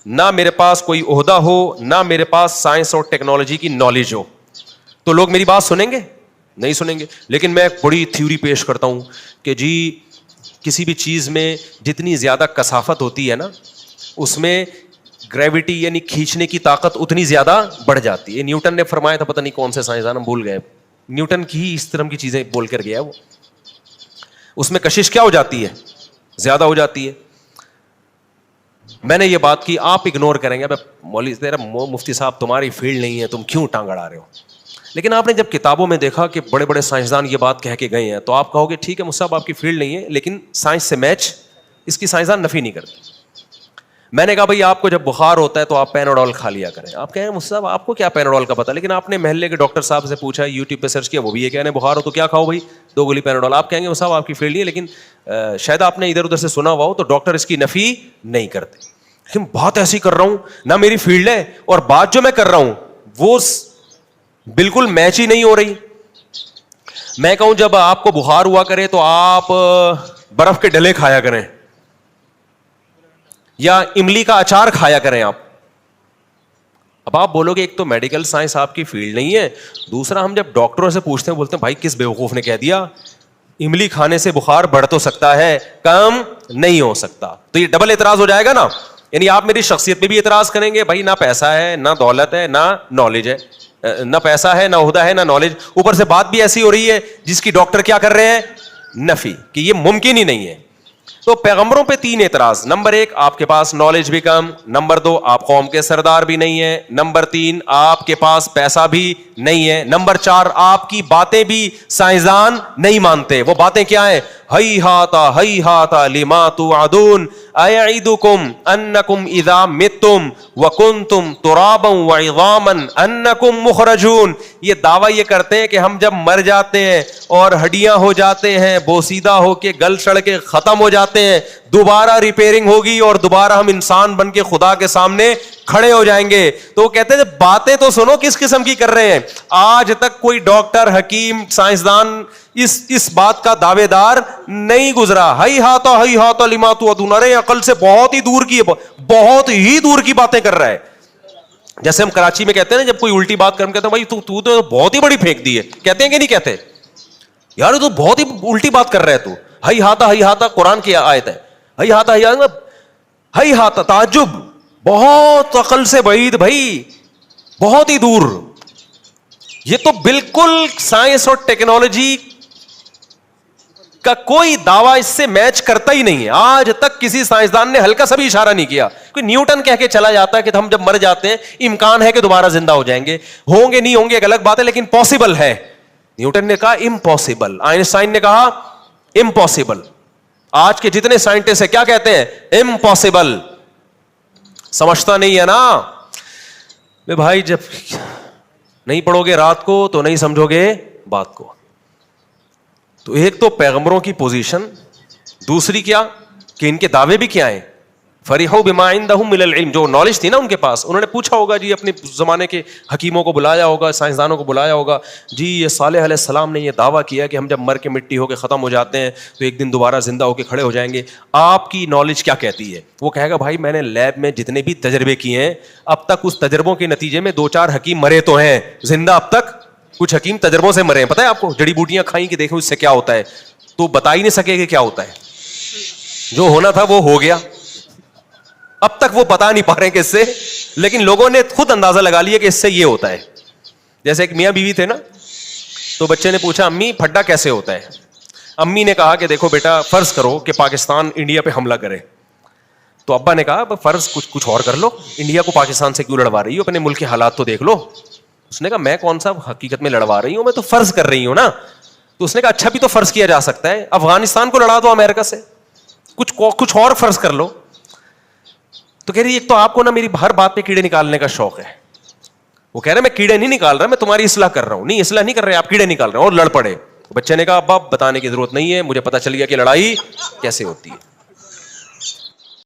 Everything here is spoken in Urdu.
نہ میرے پاس کوئی عہدہ ہو, نہ میرے پاس سائنس اور ٹیکنالوجی کی نالج ہو, تو لوگ میری بات سنیں گے؟ نہیں سنیں گے. لیکن میں ایک بڑی تھیوری پیش کرتا ہوں کہ جی کسی بھی چیز میں جتنی زیادہ کثافت ہوتی ہے نا, اس میں گریوٹی یعنی کھینچنے کی طاقت اتنی زیادہ بڑھ جاتی ہے. نیوٹن نے فرمایا تھا, پتہ نہیں کون سے سائنسدان, ہم بھول گئے, نیوٹن کی ہی اس طرح کی چیزیں بول کر گیا وہ. اس میں کشش کیا ہو جاتی ہے؟ زیادہ ہو جاتی ہے. میں نے یہ بات کی, آپ اگنور کریں گے, مولوی تیرا مفتی صاحب تمہاری فیلڈ نہیں ہے, تم کیوں ٹانگ اڑا رہے ہو. لیکن آپ نے جب کتابوں میں دیکھا کہ بڑے بڑے سائنسدان یہ بات کہہ کے گئے ہیں, تو آپ کہو گے ٹھیک ہے مفتی صاحب آپ کی فیلڈ نہیں ہے, لیکن سائنس سے میچ اس کی سائنسدان نفی نہیں کرتے. میں نے کہا بھائی آپ کو جب بخار ہوتا ہے تو آپ پیناڈول کھا لیا کریں. آپ کہیں مفتی صاحب آپ کو کیا پیناڈول کا پتہ, لیکن آپ نے محلے کے ڈاکٹر صاحب سے پوچھا, یوٹیوب پہ سرچ کیا, وہ بھی یہ کہہ رہے ہیں بخار ہو تو کیا کھاؤ بھائی, 2 گولی پیناڈول. آپ کہیں گے مفتی صاحب آپ کی فیلڈ نہیں ہے, لیکن شاید آپ نے ادھر ادھر سے سنا ہوا ہو, تو ڈاکٹر اس کی نفی نہیں کرتے. لیکن بات ایسی کر رہا ہوں, نہ میری فیلڈ ہے, اور بات جو میں کر رہا ہوں وہ بالکل میچ ہی نہیں ہو رہی. میں کہوں جب آپ کو بخار ہوا کرے تو آپ برف کے ڈلے کھایا کریں, یا املی کا اچار کھایا کریں آپ. اب آپ بولو گے ایک تو میڈیکل سائنس آپ کی فیلڈ نہیں ہے, دوسرا ہم جب ڈاکٹروں سے پوچھتے ہیں بولتے ہیں بھائی کس بیوقوف نے کہہ دیا املی کھانے سے بخار بڑھ تو سکتا ہے, کم نہیں ہو سکتا. تو یہ ڈبل اعتراض ہو جائے گا نا, یعنی آپ میری شخصیت پہ بھی اعتراض کریں گے, بھائی نہ پیسہ ہے, نہ دولت ہے, نہ نالج ہے, نہ پیسہ ہے, نہ عہدہ ہے, نہ نالج, اوپر سے بات بھی ایسی ہو رہی ہے جس کی ڈاکٹر کیا کر رہے ہیں, نفی, کہ یہ ممکن ہی نہیں ہے. تو پیغمبروں پہ 3 اعتراض. نمبر 1 آپ کے پاس نالج بھی کم, نمبر 2 آپ قوم کے سردار بھی نہیں ہیں, نمبر 3 آپ کے پاس پیسہ بھی نہیں ہے, نمبر 4 آپ کی باتیں بھی سائنسدان نہیں مانتے. وہ باتیں کیا ہیں؟ ہیہاتا لما توعدون ایعدکم انکم اذا متم وکنتم ترابا وعظاما انکم مخرجون. یہ دعویٰ یہ کرتے ہیں کہ ہم جب مر جاتے ہیں اور ہڈیاں ہو جاتے ہیں, بوسیدہ ہو کے گل سڑ کے ختم ہو جاتے ہیں, دوبارہ ریپیئرنگ ہوگی اور دوبارہ ہم انسان بن کے خدا کے سامنے کھڑے ہو جائیں گے. تو وہ کہتے ہیں باتیں تو سنو کس قسم کی کر رہے ہیں. آج تک کوئی ڈاکٹر, حکیم, سائنسدان اس بات کا دعوے دار نہیں گزرا. ہیہاتا لما توعدون, ارے عقل سے بہت ہی دور کی, بہت ہی دور کی باتیں کر رہا ہے. جیسے ہم کراچی میں کہتے ہیں نا, جب کوئی الٹی بات کر, ہم کہتے ہیں بھائی تو بہت ہی بڑی پھینک دی ہے, کہتے ہیں کہ نہیں کہتے, یار تو بہت ہی الٹی بات کر رہا ہے تو. ہیہاتا قرآن کی آیت ہے, ہیہاتا تعجب, بہت عقل سے بعید بھائی, بہت ہی دور. یہ تو بالکل سائنس اور ٹیکنالوجی کا کوئی دعویٰ اس سے میچ کرتا ہی نہیں ہے. آج تک کسی سائنسدان نے ہلکا سا بھی اشارہ نہیں کیا. کوئی نیوٹن کہہ کے چلا جاتا ہے کہ ہم جب مر جاتے ہیں امکان ہے کہ دوبارہ زندہ ہو جائیں گے. ہوں گے نہیں ہوں گے ایک الگ بات ہے, لیکن پاسبل ہے. نیوٹن نے کہا امپاسبل, آئنسٹائن نے کہا امپاسبل. آج کے جتنے سائنٹسٹ ہیں کیا کہتے ہیں؟ امپاسبل. سمجھتا نہیں ہے نا بھائی, جب نہیں پڑھو گے رات کو تو نہیں سمجھو گے بات کو. تو ایک تو پیغمبروں کی پوزیشن, دوسری کیا کہ ان کے دعوے بھی کیا ہیں, فریحوا بما عندهم من العلم, جو نالج تھی نا ان کے پاس, انہوں نے پوچھا ہوگا جی اپنے زمانے کے حکیموں کو بلایا ہوگا, سائنسدانوں کو بلایا ہوگا, جی یہ صالح علیہ السلام نے یہ دعویٰ کیا کہ ہم جب مر کے مٹی ہو کے ختم ہو جاتے ہیں تو ایک دن دوبارہ زندہ ہو کے کھڑے ہو جائیں گے, آپ کی نالج کیا کہتی ہے؟ وہ کہے گا بھائی میں نے لیب میں جتنے بھی تجربے کیے ہیں اب تک اس تجربوں کے نتیجے میں 2-4 حکیم مرے تو ہیں, زندہ اب تک کچھ حکیم تجربوں سے مرے ہیں. پتہ ہے آپ کو, جڑی بوٹیاں کھائیں کہ دیکھو اس سے کیا ہوتا ہے, تو بتا ہی نہیں سکے کہ کیا ہوتا ہے. جو ہونا تھا وہ ہو گیا, اب تک وہ بتا نہیں پا رہے کہ اس سے, لیکن لوگوں نے خود اندازہ لگا لیا کہ اس سے یہ ہوتا ہے. جیسے ایک میاں بیوی تھے نا, تو بچے نے پوچھا امی پھڈا کیسے ہوتا ہے. امی نے کہا کہ دیکھو بیٹا فرض کرو کہ پاکستان انڈیا پہ حملہ کرے, تو ابا نے کہا فرض کچھ اور کر لو, انڈیا کو پاکستان سے کیوں لڑوا رہی ہو, اپنے ملک کے حالات تو دیکھ لو. اس نے کہا میں کون سا حقیقت میں لڑوا رہی ہوں, میں تو فرض کر رہی ہوں نا. تو اس نے کہا اچھا بھی تو فرض کیا جا سکتا ہے, افغانستان کو لڑا دو امریکہ سے, کچھ اور فرض کر لو. تو کہہ رہی ایک تو آپ کو نا میری ہر بات پہ کیڑے نکالنے کا شوق ہے. وہ کہہ رہے میں کیڑے نہیں نکال رہا, میں تمہاری اصلاح کر رہا ہوں. نہیں اصلاح نہیں کر رہے آپ, کیڑے نکال رہے ہیں, اور لڑ پڑے. بچے نے کہا ابا بتانے کی ضرورت نہیں ہے, مجھے پتا چل گیا کہ لڑائی کیسے ہوتی ہے.